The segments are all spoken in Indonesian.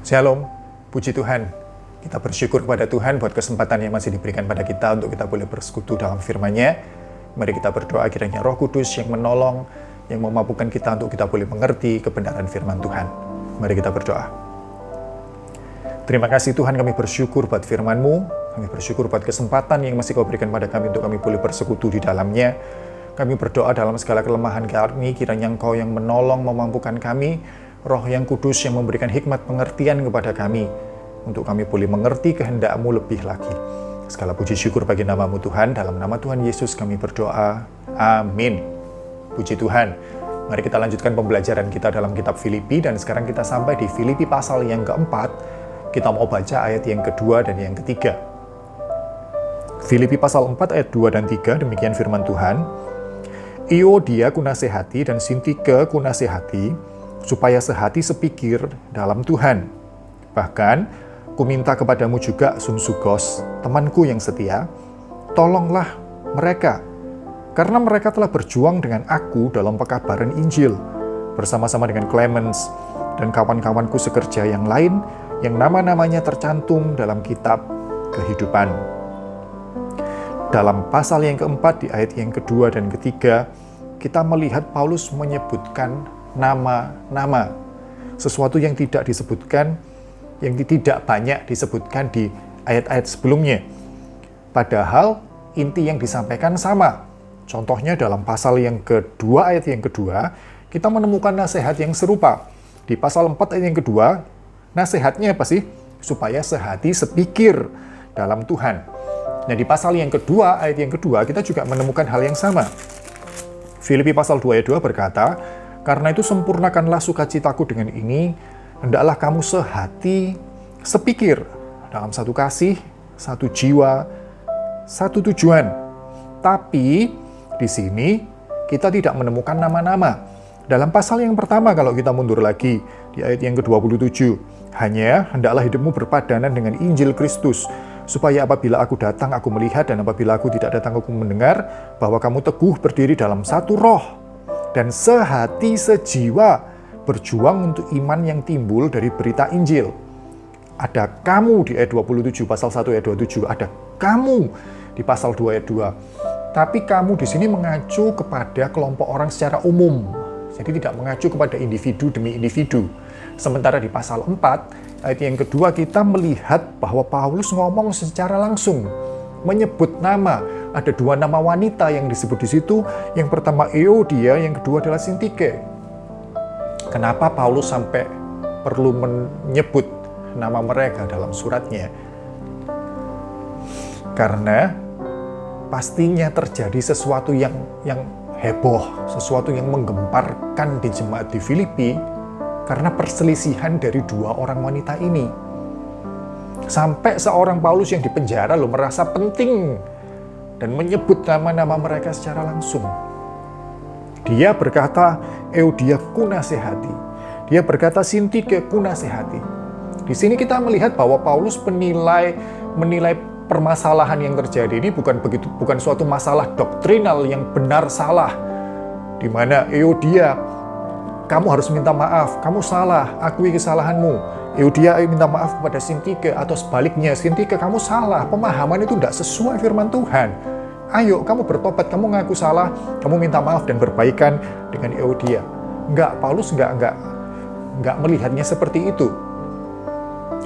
Shalom, puji Tuhan. Kita bersyukur kepada Tuhan buat kesempatan yang masih diberikan pada kita untuk kita boleh bersekutu dalam firman-Nya. Mari kita berdoa kiranya Roh Kudus yang menolong, yang memampukan kita untuk kita boleh mengerti kebenaran firman Tuhan. Mari kita berdoa. Terima kasih Tuhan, kami bersyukur buat firman-Mu. Kami bersyukur buat kesempatan yang masih Kau berikan pada kami untuk kami boleh bersekutu di dalamnya. Kami berdoa dalam segala kelemahan kami, kiranya Engkau yang menolong, memampukan kami, Roh yang kudus yang memberikan hikmat pengertian kepada kami, untuk kami boleh mengerti kehendak-Mu lebih lagi. Segala puji syukur bagi nama-Mu Tuhan, dalam nama Tuhan Yesus kami berdoa. Amin. Puji Tuhan. Mari kita lanjutkan pembelajaran kita dalam kitab Filipi, dan sekarang kita sampai di Filipi pasal yang keempat. Kita mau baca ayat yang kedua dan yang ketiga. Filipi pasal 4 ayat 2 dan 3, demikian firman Tuhan. Euodia kunasehati dan Sintike kunasehati, supaya sehati sepikir dalam Tuhan. Bahkan, ku minta kepadamu juga Sungsugos, temanku yang setia, tolonglah mereka, karena mereka telah berjuang dengan aku dalam pekabaran Injil, bersama-sama dengan Clemens dan kawan-kawanku sekerja yang lain, yang nama-namanya tercantum dalam kitab kehidupan. Dalam pasal yang keempat, di ayat yang kedua dan ketiga, kita melihat Paulus menyebutkan nama-nama, sesuatu yang tidak disebutkan, yang tidak banyak disebutkan di ayat-ayat sebelumnya. Padahal inti yang disampaikan sama. Contohnya dalam pasal yang kedua, ayat yang kedua, kita menemukan nasihat yang serupa. Di pasal 4 ayat yang kedua, nasihatnya apa sih? Supaya sehati sepikir dalam Tuhan. Nah, di pasal yang kedua, ayat yang kedua, kita juga menemukan hal yang sama. Filipi pasal 2 ayat 2 berkata, karena itu sempurnakanlah sukacitaku dengan ini, hendaklah kamu sehati, sepikir, dalam satu kasih, satu jiwa, satu tujuan. Tapi di sini kita tidak menemukan nama-nama. Dalam pasal yang pertama, kalau kita mundur lagi, di ayat yang ke-27, hanya hendaklah hidupmu berpadanan dengan Injil Kristus, supaya apabila aku datang, aku melihat, dan apabila aku tidak datang, aku mendengar, bahwa kamu teguh berdiri dalam satu roh, dan sehati sejiwa berjuang untuk iman yang timbul dari berita Injil. Ada kamu di ayat 27, pasal 1 ayat 27, ada kamu di pasal 2 ayat 2. Tapi kamu di sini mengacu kepada kelompok orang secara umum. Jadi tidak mengacu kepada individu demi individu. Sementara di pasal 4, ayat yang kedua kita melihat bahwa Paulus ngomong secara langsung, menyebut nama. Ada dua nama wanita yang disebut di situ. Yang pertama Euodia, yang kedua adalah Sintike. Kenapa Paulus sampai perlu menyebut nama mereka dalam suratnya? Karena pastinya terjadi sesuatu yang heboh, sesuatu yang menggemparkan di jemaat di Filipi karena perselisihan dari dua orang wanita ini. Sampai seorang Paulus yang dipenjara merasa penting dan menyebut nama-nama mereka secara langsung. Dia berkata, Euodia kunasehati. Dia berkata, Sintike kunasehati. Di sini kita melihat bahwa Paulus menilai permasalahan yang terjadi ini bukan suatu masalah doktrinal yang benar salah, di mana Euodia, kamu harus minta maaf, kamu salah, akui kesalahanmu. Euodia minta maaf kepada Sintike, atau sebaliknya, Sintike kamu salah, pemahaman itu tidak sesuai firman Tuhan. Ayo, kamu bertobat, kamu ngaku salah, kamu minta maaf dan berbaikan dengan Euodia. Enggak, Paulus enggak melihatnya seperti itu.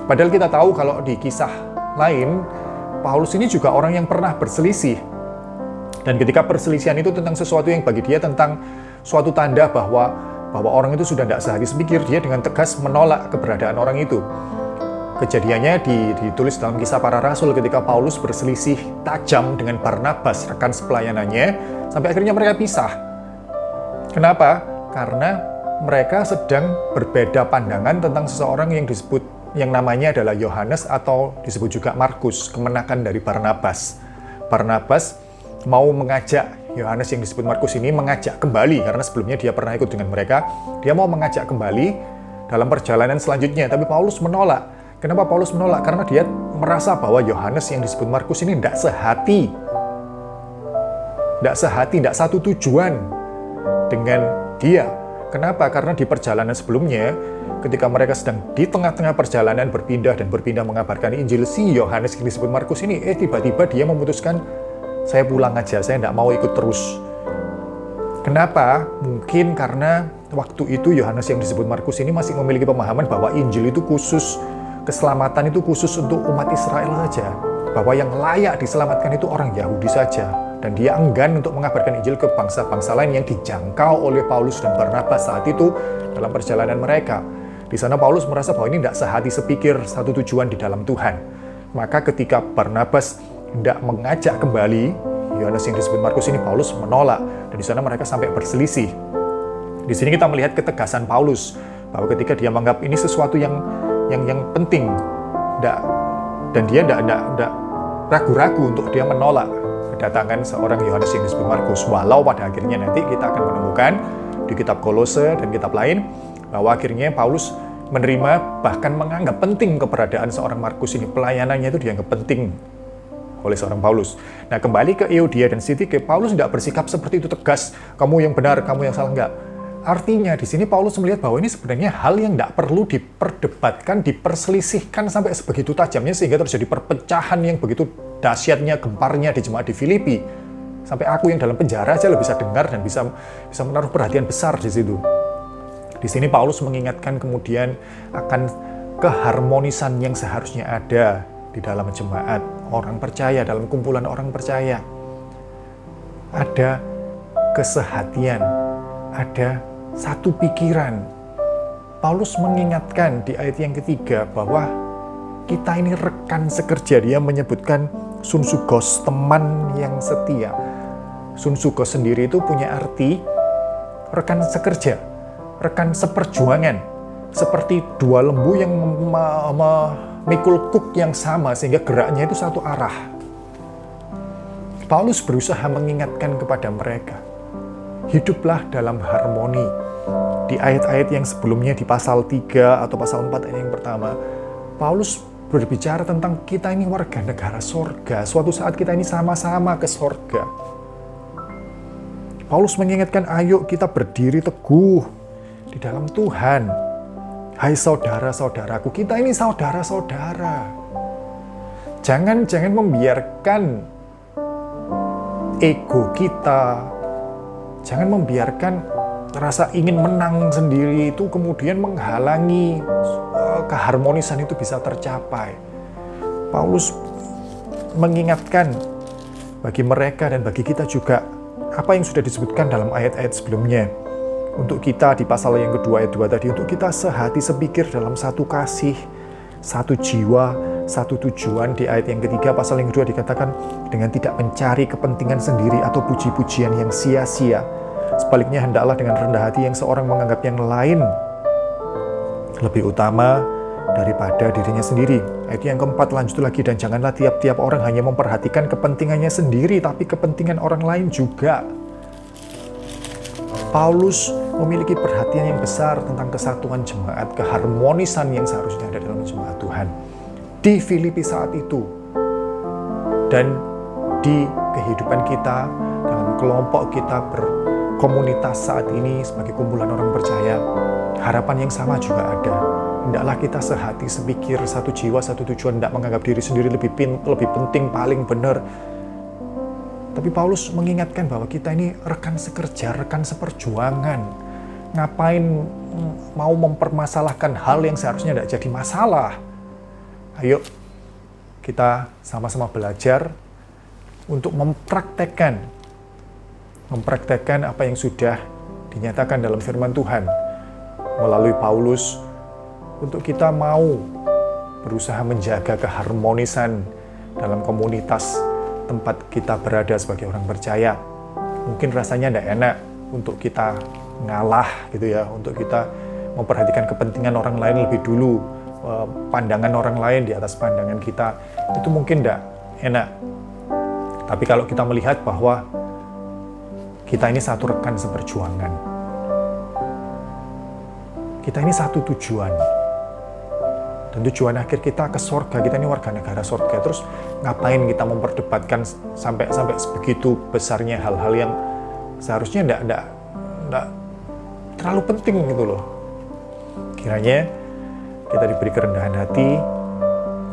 Padahal kita tahu kalau di kisah lain, Paulus ini juga orang yang pernah berselisih. Dan ketika perselisihan itu tentang sesuatu yang bagi dia tentang suatu tanda bahwa orang itu sudah tidak sehati sepikir, dia dengan tegas menolak keberadaan orang itu. Kejadiannya ditulis dalam Kisah Para Rasul ketika Paulus berselisih tajam dengan Barnabas, rekan sepelayanannya, sampai akhirnya mereka pisah. Kenapa? Karena mereka sedang berbeda pandangan tentang seseorang yang namanya adalah Yohanes, atau disebut juga Markus, kemenakan dari Barnabas. Barnabas mau mengajak Yohanes yang disebut Markus ini mengajak kembali, karena sebelumnya dia pernah ikut dengan mereka. Dia mau mengajak kembali dalam perjalanan selanjutnya, tapi Paulus menolak. Kenapa Paulus menolak? Karena dia merasa bahwa Yohanes yang disebut Markus ini tidak sehati, tidak satu tujuan dengan dia. Kenapa? Karena di perjalanan sebelumnya, ketika mereka sedang di tengah-tengah perjalanan berpindah mengabarkan Injil, si Yohanes yang disebut Markus ini, tiba-tiba dia memutuskan, saya pulang aja, saya tidak mau ikut terus. Kenapa? Mungkin karena waktu itu Yohanes yang disebut Markus ini masih memiliki pemahaman bahwa Injil itu khusus, keselamatan itu khusus untuk umat Israel saja. Bahwa yang layak diselamatkan itu orang Yahudi saja. Dan dia enggan untuk mengabarkan Injil ke bangsa-bangsa lain yang dijangkau oleh Paulus dan Barnabas saat itu dalam perjalanan mereka. Di sana Paulus merasa bahwa ini tidak sehati sepikir, satu tujuan di dalam Tuhan. Maka ketika Barnabas hendak mengajak kembali Yohanes yang disebut Markus ini, Paulus menolak. Dan di sana mereka sampai berselisih. Di sini kita melihat ketegasan Paulus bahwa ketika dia menganggap ini sesuatu yang penting, dan dia tidak ragu-ragu untuk dia menolak kedatangan seorang Yohanes yang disebut Markus. Walau pada akhirnya nanti kita akan menemukan di kitab Kolose dan kitab lain bahwa akhirnya Paulus menerima, bahkan menganggap penting keberadaan seorang Markus ini. Pelayanannya itu dianggap penting oleh seorang Paulus. Nah, kembali ke Euodia dan Sintike, Paulus tidak bersikap seperti itu tegas, kamu yang benar, kamu yang salah, enggak. Artinya di sini Paulus melihat bahwa ini sebenarnya hal yang tidak perlu diperdebatkan, diperselisihkan sampai sebegitu tajamnya sehingga terjadi perpecahan yang begitu dahsyatnya, gemparnya di jemaat di Filipi. Sampai aku yang dalam penjara aja bisa dengar dan bisa menaruh perhatian besar di situ. Di sini Paulus mengingatkan kemudian akan keharmonisan yang seharusnya ada di dalam jemaat orang percaya, dalam kumpulan orang percaya. Ada kesehatian, ada satu pikiran. Paulus mengingatkan di ayat yang ketiga bahwa kita ini rekan sekerja. Dia menyebutkan sunsugos, teman yang setia. Sunsugos sendiri itu punya arti rekan sekerja, rekan seperjuangan. Seperti dua lembu yang memikul kuk yang sama sehingga geraknya itu satu arah. Paulus berusaha mengingatkan kepada mereka, hiduplah dalam harmoni. Di ayat-ayat yang sebelumnya di pasal 3 atau pasal 4 ayat yang pertama, Paulus berbicara tentang kita ini warga negara sorga. Suatu saat kita ini sama-sama ke sorga. Paulus mengingatkan, ayo kita berdiri teguh di dalam Tuhan. Hai saudara-saudaraku, kita ini saudara-saudara. Jangan membiarkan ego kita, jangan membiarkan rasa ingin menang sendiri itu kemudian menghalangi keharmonisan itu bisa tercapai. Paulus mengingatkan bagi mereka dan bagi kita juga apa yang sudah disebutkan dalam ayat-ayat sebelumnya. Untuk kita di pasal yang kedua ayat 2 tadi, untuk kita sehati sepikir dalam satu kasih, satu jiwa, satu tujuan. Di ayat yang ketiga pasal yang kedua dikatakan dengan tidak mencari kepentingan sendiri atau puji-pujian yang sia-sia. Sebaliknya hendaklah dengan rendah hati yang seorang menganggap yang lain lebih utama daripada dirinya sendiri. Ayat yang keempat lanjut lagi, dan janganlah tiap-tiap orang hanya memperhatikan kepentingannya sendiri, tapi kepentingan orang lain juga. Paulus memiliki perhatian yang besar tentang kesatuan jemaat, keharmonisan yang seharusnya ada dalam jemaat Tuhan di Filipi saat itu, dan di kehidupan kita, dalam kelompok kita berkomunitas saat ini sebagai kumpulan orang percaya. Harapan yang sama juga ada. Hendaklah kita sehati, sepikir, satu jiwa, satu tujuan, tidak menganggap diri sendiri lebih penting, paling benar. Tapi Paulus mengingatkan bahwa kita ini rekan sekerja, rekan seperjuangan. Ngapain mau mempermasalahkan hal yang seharusnya tidak jadi masalah? Ayo kita sama-sama belajar untuk mempraktekkan apa yang sudah dinyatakan dalam firman Tuhan melalui Paulus, untuk kita mau berusaha menjaga keharmonisan dalam komunitas tempat kita berada sebagai orang percaya. Mungkin rasanya tidak enak untuk kita ngalah gitu ya, untuk kita memperhatikan kepentingan orang lain lebih dulu, pandangan orang lain di atas pandangan kita, itu mungkin tidak enak. Tapi kalau kita melihat bahwa kita ini satu rekan seperjuangan, kita ini satu tujuan, dan tujuan akhir kita ke sorga. Kita ini warga negara sorga. Terus ngapain kita memperdebatkan sampai sebegitu besarnya hal-hal yang seharusnya tidak terlalu penting gitu loh. Kiranya kita diberi kerendahan hati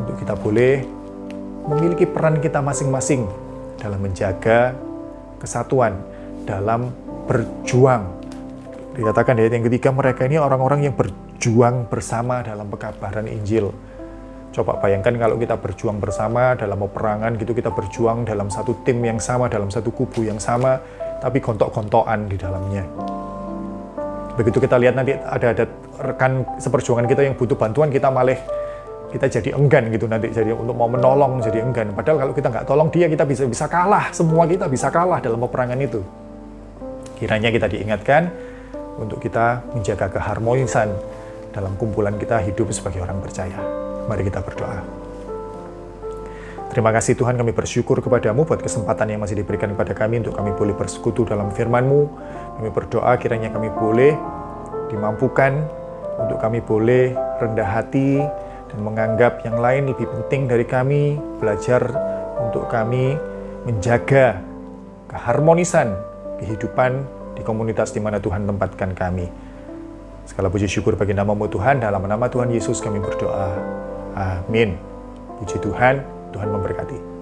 untuk kita boleh memiliki peran kita masing-masing dalam menjaga kesatuan, dalam berjuang. Dikatakan di ayat yang ketiga, mereka ini orang-orang yang berjuang bersama dalam pekabaran Injil. Coba bayangkan kalau kita berjuang bersama dalam peperangan gitu, kita berjuang dalam satu tim yang sama, dalam satu kubu yang sama, tapi gontok-gontokan di dalamnya. Begitu kita lihat nanti ada rekan seperjuangan kita yang butuh bantuan, kita malah kita jadi enggan gitu nanti, jadi untuk mau menolong jadi enggan. Padahal kalau kita nggak tolong dia, kita bisa kalah, semua kita bisa kalah dalam peperangan itu. Kiranya kita diingatkan untuk kita menjaga keharmonisan dalam kumpulan kita hidup sebagai orang percaya. Mari kita berdoa. Terima kasih Tuhan, kami bersyukur kepadamu buat kesempatan yang masih diberikan kepada kami untuk kami boleh bersekutu dalam firman-Mu. Kami berdoa kiranya kami boleh dimampukan untuk kami boleh rendah hati dan menganggap yang lain lebih penting dari kami, belajar untuk kami menjaga keharmonisan kehidupan di komunitas di mana Tuhan tempatkan kami. Segala puji syukur bagi nama-Mu Tuhan, dalam nama Tuhan Yesus kami berdoa. Amin. Puji Tuhan, Tuhan memberkati.